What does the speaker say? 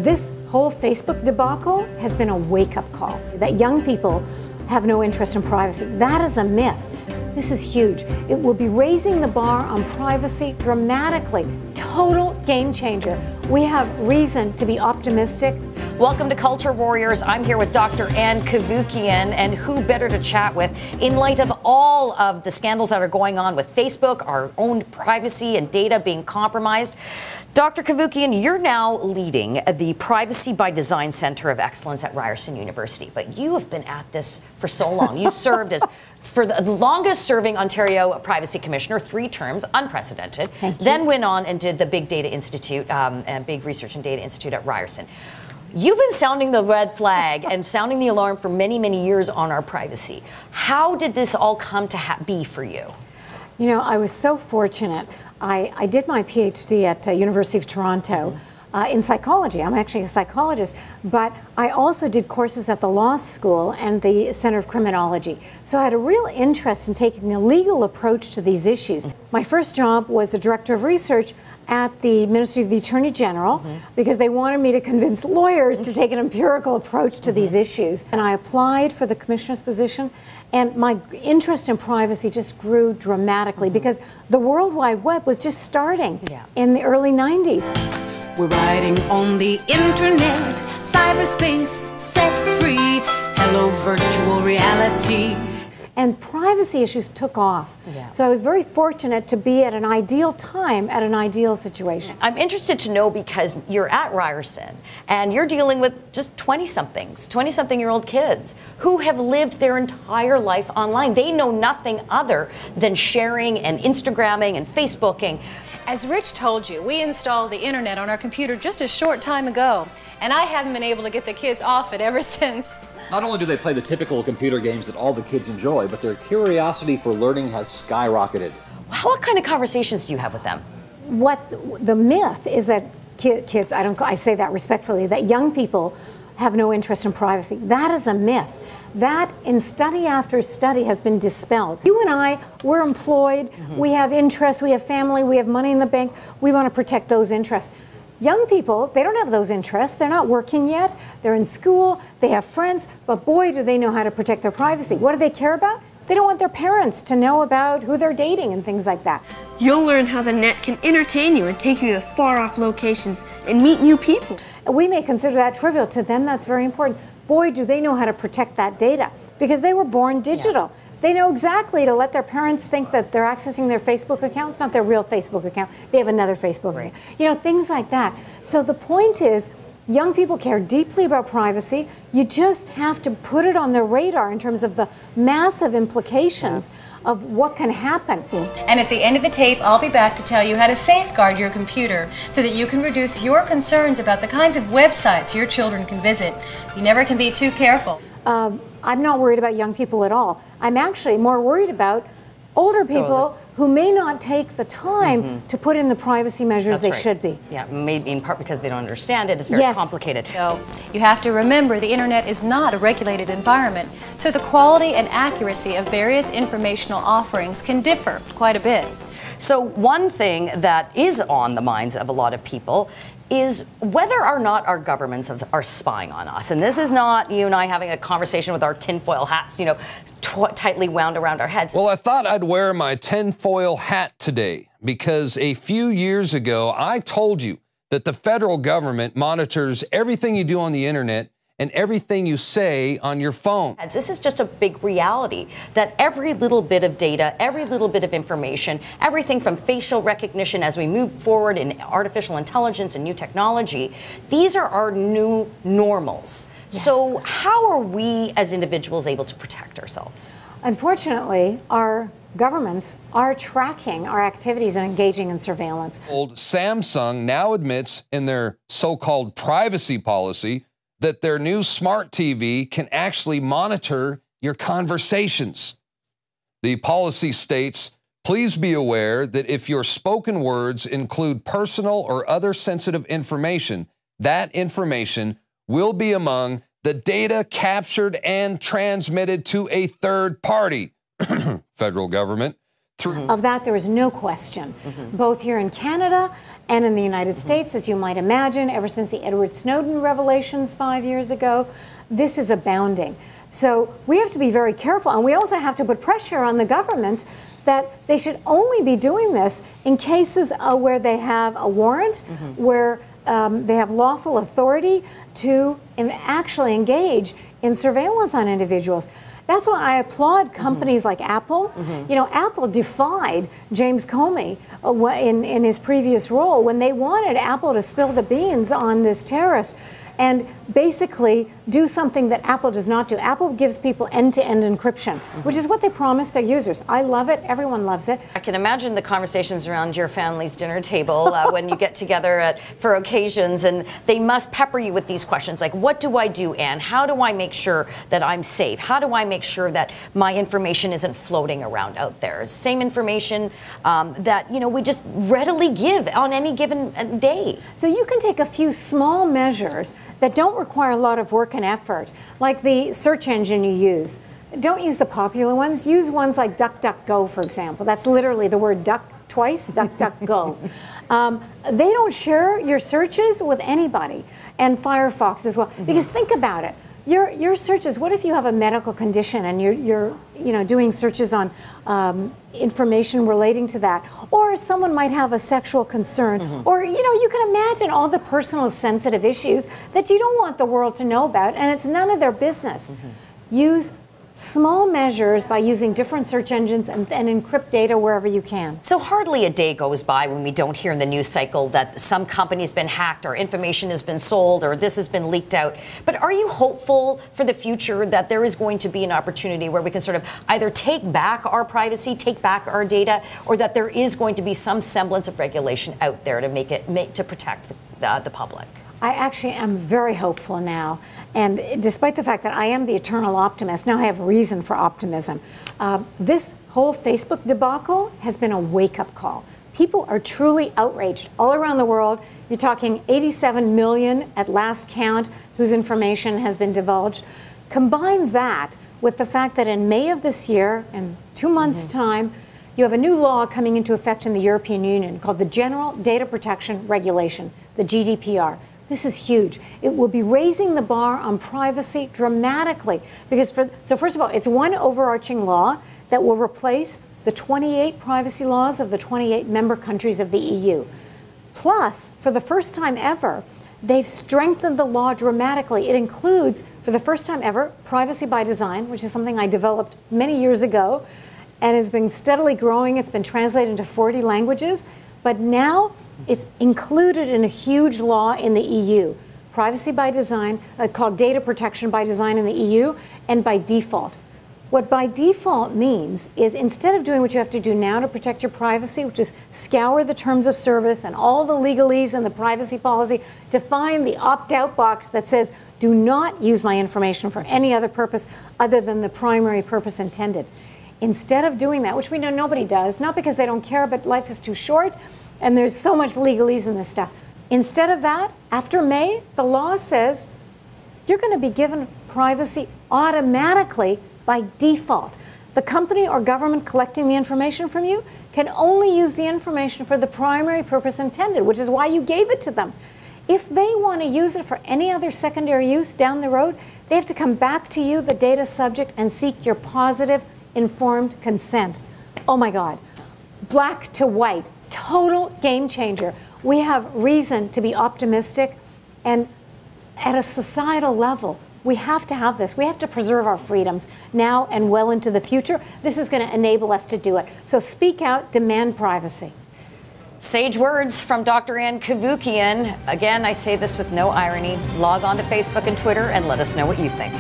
This whole Facebook debacle has been a wake-up call that young people have no interest in privacy. That is a myth. This is huge. It will be raising the bar on privacy dramatically. Total game changer. We have reason to be optimistic. Welcome to Culture Warriors. I'm here with Dr. Ann Cavoukian, and who better to chat with in light of all of the scandals that are going on with Facebook, our own privacy and data being compromised. Dr. Cavoukian, you're now leading the Privacy by Design Center of Excellence at Ryerson University, but you have been at this for so long. You served as for the longest serving Ontario Privacy Commissioner, 3 terms, unprecedented. Then went on and did the Big Data Institute and Big Research and Data Institute at Ryerson. You've been sounding the red flag and sounding the alarm for many, many years on our privacy. How did this all come to be for you? You know, I was so fortunate. I did my PhD at University of Toronto in psychology. I'm actually a psychologist, but I also did courses at the law school and the Center of Criminology. So I had a real interest in taking a legal approach to these issues. My first job was the Director of Research at the Ministry of the Attorney General because they wanted me to convince lawyers to take an empirical approach to these issues. And I applied for the commissioner's position, and my interest in privacy just grew dramatically because the World Wide Web was just starting in the early 90s. We're riding on the internet, cyberspace, set free, hello virtual reality. And privacy issues took off. So I was very fortunate to be at an ideal time, at an ideal situation. I'm interested to know because you're at Ryerson and you're dealing with just 20-somethings, 20-something-year-old kids who have lived their entire life online. They know nothing other than sharing and Instagramming and Facebooking. As Rich told you, we installed the internet on our computer just a short time ago, and I haven't been able to get the kids off it ever since. Not only do they play the typical computer games that all the kids enjoy, but their curiosity for learning has skyrocketed. What kind of conversations do you have with them? What's the myth is that kids, I say that respectfully, that young people have no interest in privacy. That is a myth. That, in study after study, has been dispelled. You and I, we're employed, we have interests, we have family, we have money in the bank, we want to protect those interests. Young people, they don't have those interests. They're not working yet. They're in school. They have friends. But boy, do they know how to protect their privacy. What do they care about? They don't want their parents to know about who they're dating and things like that. You'll learn how the net can entertain you and take you to far-off locations and meet new people. We may consider that trivial. To them, that's very important. Boy, do they know how to protect that data because they were born digital. They know exactly to let their parents think that they're accessing their Facebook account. It's not their real Facebook account. They have another Facebook account. You know, things like that. So the point is, young people care deeply about privacy. You just have to put it on their radar in terms of the massive implications of what can happen. And at the end of the tape, I'll be back to tell you how to safeguard your computer so that you can reduce your concerns about the kinds of websites your children can visit. You never can be too careful. I'm not worried about young people at all. I'm actually more worried about older people who may not take the time to put in the privacy measures they should be. Yeah, maybe in part because they don't understand it. It's very complicated. So you have to remember the internet is not a regulated environment, so the quality and accuracy of various informational offerings can differ quite a bit. So one thing that is on the minds of a lot of people is whether or not our governments are spying on us. And this is not you and I having a conversation with our tinfoil hats, you know, tightly wound around our heads. Well, I thought I'd wear my tinfoil hat today because a few years ago, I told you that the federal government monitors everything you do on the internet and everything you say on your phone. This is just a big reality that every little bit of data, every little bit of information, everything from facial recognition as we move forward in artificial intelligence and new technology, these are our new normals. So how are we as individuals able to protect ourselves? Unfortunately, our governments are tracking our activities and engaging in surveillance. Old Samsung now admits in their so-called privacy policy that their new smart TV can actually monitor your conversations. The policy states, please be aware that if your spoken words include personal or other sensitive information, that information will be among the data captured and transmitted to a third party, federal government. Of that, there is no question, both here in Canada And in the United States, as you might imagine, ever since the Edward Snowden revelations 5 years ago, this is abounding. So we have to be very careful, and we also have to put pressure on the government that they should only be doing this in cases where they have a warrant, where they have lawful authority to actually engage in surveillance on individuals. That's why I applaud companies like Apple. You know, Apple defied James Comey in his previous role when they wanted Apple to spill the beans on this terrorist and basically do something that Apple does not do. Apple gives people end-to-end encryption, which is what they promise their users. I love it. Everyone loves it. I can imagine the conversations around your family's dinner table when you get together for occasions, and they must pepper you with these questions like, what do I do, Anne? How do I make sure that I'm safe? How do I make sure that my information isn't floating around out there? Same information that, you know, we just readily give on any given day. So you can take a few small measures that don't require a lot of work and effort, like the search engine you use. Don't use the popular ones. Use ones like DuckDuckGo, for example. That's literally the word duck twice, DuckDuckGo. They don't share your searches with anybody, and Firefox as well. Because think about it. Your searches, what if you have a medical condition and you're you know, doing searches on information relating to that, or someone might have a sexual concern, or you know, you can imagine all the personal sensitive issues that you don't want the world to know about, and it's none of their business. Use small measures by using different search engines and encrypt data wherever you can. So hardly a day goes by when we don't hear in the news cycle that some company's been hacked or information has been sold or this has been leaked out. But are you hopeful for the future that there is going to be an opportunity where we can sort of either take back our privacy, take back our data, or that there is going to be some semblance of regulation out there to protect the public? I actually am very hopeful now. And despite the fact that I am the eternal optimist, now I have reason for optimism. This whole Facebook debacle has been a wake-up call. People are truly outraged all around the world. You're talking 87 million at last count whose information has been divulged. Combine that with the fact that in May of this year, in 2 months' time, you have a new law coming into effect in the European Union called the General Data Protection Regulation, the GDPR. This is huge. It will be raising the bar on privacy dramatically. Because so first of all, it's one overarching law that will replace the 28 privacy laws of the 28 member countries of the EU. Plus, for the first time ever, they've strengthened the law dramatically. It includes, for the first time ever, privacy by design, which is something I developed many years ago and has been steadily growing. It's been translated into 40 languages. But now, it's included in a huge law in the EU, privacy by design, called data protection by design in the EU, and by default. What by default means is instead of doing what you have to do now to protect your privacy, which is scour the terms of service and all the legalese and the privacy policy to find the opt-out box that says, do not use my information for any other purpose other than the primary purpose intended. Instead of doing that, which we know nobody does, not because they don't care, but life is too short, and there's so much legalese in this stuff. Instead of that, after May, the law says you're going to be given privacy automatically by default. The company or government collecting the information from you can only use the information for the primary purpose intended, which is why you gave it to them. If they want to use it for any other secondary use down the road, they have to come back to you, the data subject, and seek your positive, informed consent. Oh my God. Black to white. Total game changer. We have reason to be optimistic, and at a societal level, we have to have this. We have to preserve our freedoms now and well into the future. This is going to enable us to do it. So speak out, demand privacy. Sage words from Dr. Anne Cavoukian. Again, I say this with no irony. Log on to Facebook and Twitter and let us know what you think.